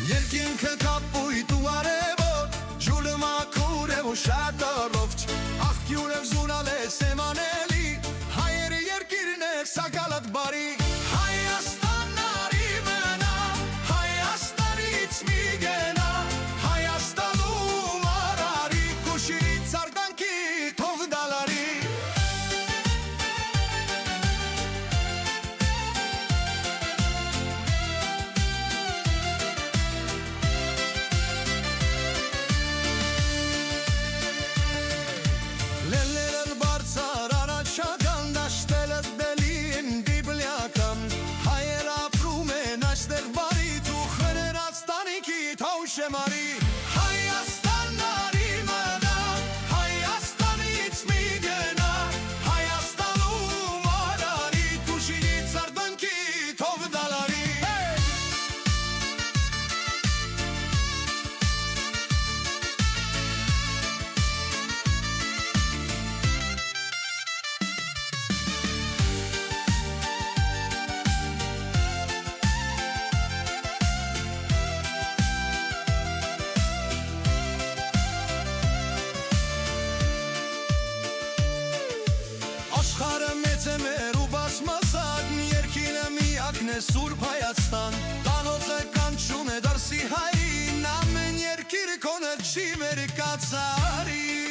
Երկինքը կապույտ ու արևոտ, ջուրը մաքուր է ու շատ առողջ, աղբյուր և զունալ է սեմանելի, հայերի երկիրն է սակալատ բարի։ Հայաստանն արի մնա, Հայաստանից մի գնա, Հայաստանում արարի, կուշից արտանքի թող դալարի։ Լելերըլ բարձար առաջական դաշտելըտ բելին բիբլիական, հայեր ապրում են այստեղ բարիտ ու խրերած տանիքի թաուշ է մարի։ Հայաստանն արի մնա, Հայաստանից մի գնա, Հայաստանում արարի, կուշից արտանքի թող դալարի։ Աշխարհը մեծ է մեր ու բազմազան, երկիրը միակն է Սուրբ Հայաստան, տանոթը կանչում է դրսի հային, ամեն երկիր քոնը չի մեր կացարի։